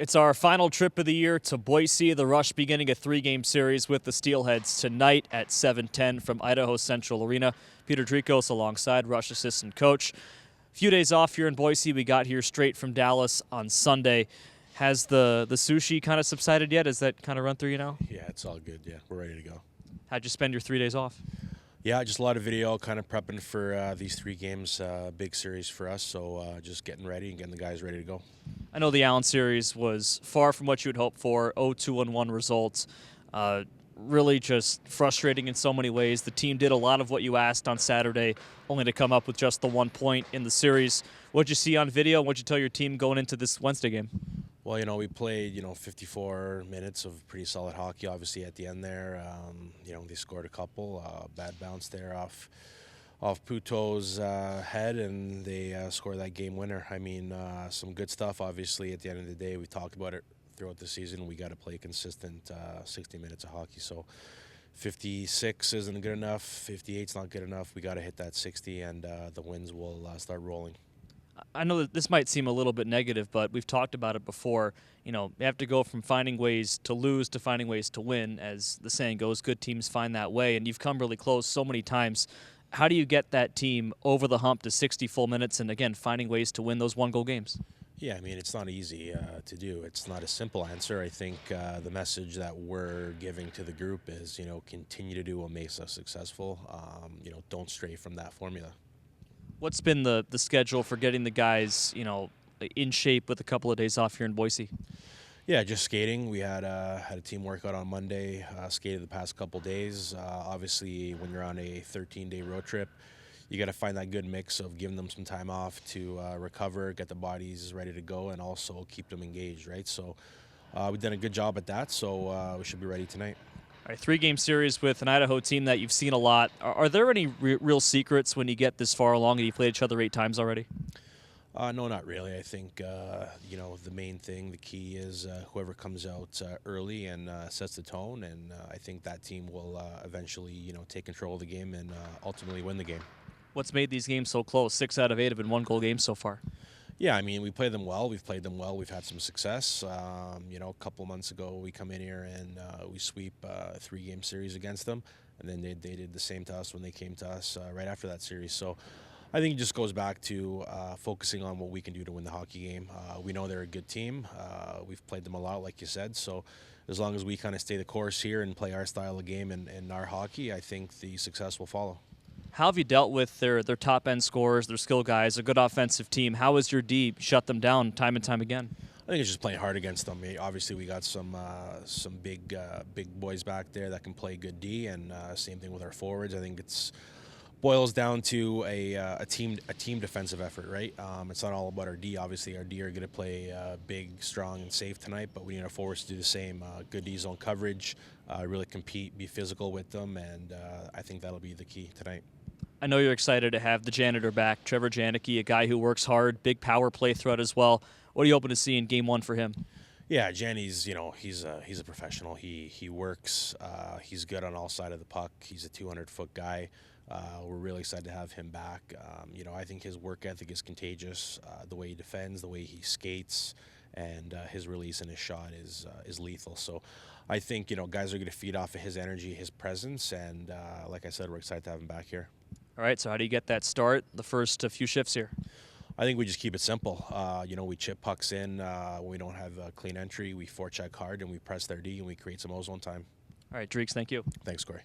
It's our final trip of the year to Boise. The Rush beginning a three-game series with the Steelheads tonight at 7:10 from Idaho Central Arena. Peter Drikos alongside Rush assistant coach. A few days off here in Boise. We got here straight from Dallas on Sunday. Has the sushi kind of subsided yet? Has that kind of run through you now? Yeah, it's all good. Yeah, we're ready to go. How'd you spend your 3 days off? Yeah, just a lot of video, kind of prepping for these three games, big series for us. So just getting ready and getting the guys ready to go. I know the Allen series was far from what you'd hoped for. 0-2-1 results. Really just frustrating in so many ways. The team did a lot of what you asked on Saturday, only to come up with just the 1 point in the series. What'd you see on video? What'd you tell your team going into this Wednesday game? Well, we played, 54 minutes of pretty solid hockey, obviously, at the end there. They scored a couple. Bad bounce there off Puto's head, and they scored that game winner. I mean, some good stuff, obviously, at the end of the day. We talked about it throughout the season. We got to play consistent 60 minutes of hockey. So 56 isn't good enough. 58's not good enough. We got to hit that 60, and the wins will start rolling. I know that this might seem a little bit negative, but we've talked about it before. You have to go from finding ways to lose to finding ways to win. As the saying goes, good teams find that way, and you've come really close so many times. How do you get that team over the hump to 60 full minutes and, again, finding ways to win those one-goal games? Yeah, I mean, it's not easy to do. It's not a simple answer. I think the message that we're giving to the group is, continue to do what makes us successful. Don't stray from that formula. What's been the schedule for getting the guys, in shape with a couple of days off here in Boise? Yeah, just skating. We had a team workout on Monday, skated the past couple days. Obviously, when you're on a 13-day road trip, you got to find that good mix of giving them some time off to recover, get the bodies ready to go, and also keep them engaged, right? So we've done a good job at that, so we should be ready tonight. All right, three-game series with an Idaho team that you've seen a lot. Are there any real secrets when you get this far along and you played each other 8 times already? No, not really. I think, the main thing, the key is whoever comes out early and sets the tone, and I think that team will eventually, take control of the game and ultimately win the game. What's made these games so close? 6 out of 8 have been one-goal games so far. Yeah, I mean, we play them well. We've played them well. We've had some success. A couple months ago, we come in here and we sweep a 3-game series against them, and then they did the same to us when they came to us right after that series. So I think it just goes back to focusing on what we can do to win the hockey game. We know they're a good team. We've played them a lot, like you said. So as long as we kind of stay the course here and play our style of game and our hockey, I think the success will follow. How have you dealt with their top-end scorers, their skill guys, a good offensive team? How has your D shut them down time and time again? I think it's just playing hard against them. Obviously, we got some big boys back there that can play good D, and same thing with our forwards. I think it's boils down to a team defensive effort, right? It's not all about our D. Obviously, our D are going to play big, strong, and safe tonight, but we need our forwards to do the same. Good D zone coverage, really compete, be physical with them, and I think that'll be the key tonight. I know you're excited to have the janitor back, Trevor Janicki, a guy who works hard, big power play threat as well. What are you hoping to see in Game 1 for him? Yeah, Janny's, he's a professional. He works. He's good on all sides of the puck. He's a 200-foot guy. We're really excited to have him back. I think his work ethic is contagious. The way he defends, the way he skates, and his release and his shot is lethal. So I think, guys are going to feed off of his energy, his presence, and like I said, we're excited to have him back here. All right, so how do you get that start, the first few shifts here? I think we just keep it simple. We chip pucks in when we don't have a clean entry. We forecheck hard, and we press their D, and we create some ozone time. All right, Dreeks, thank you. Thanks, Corey.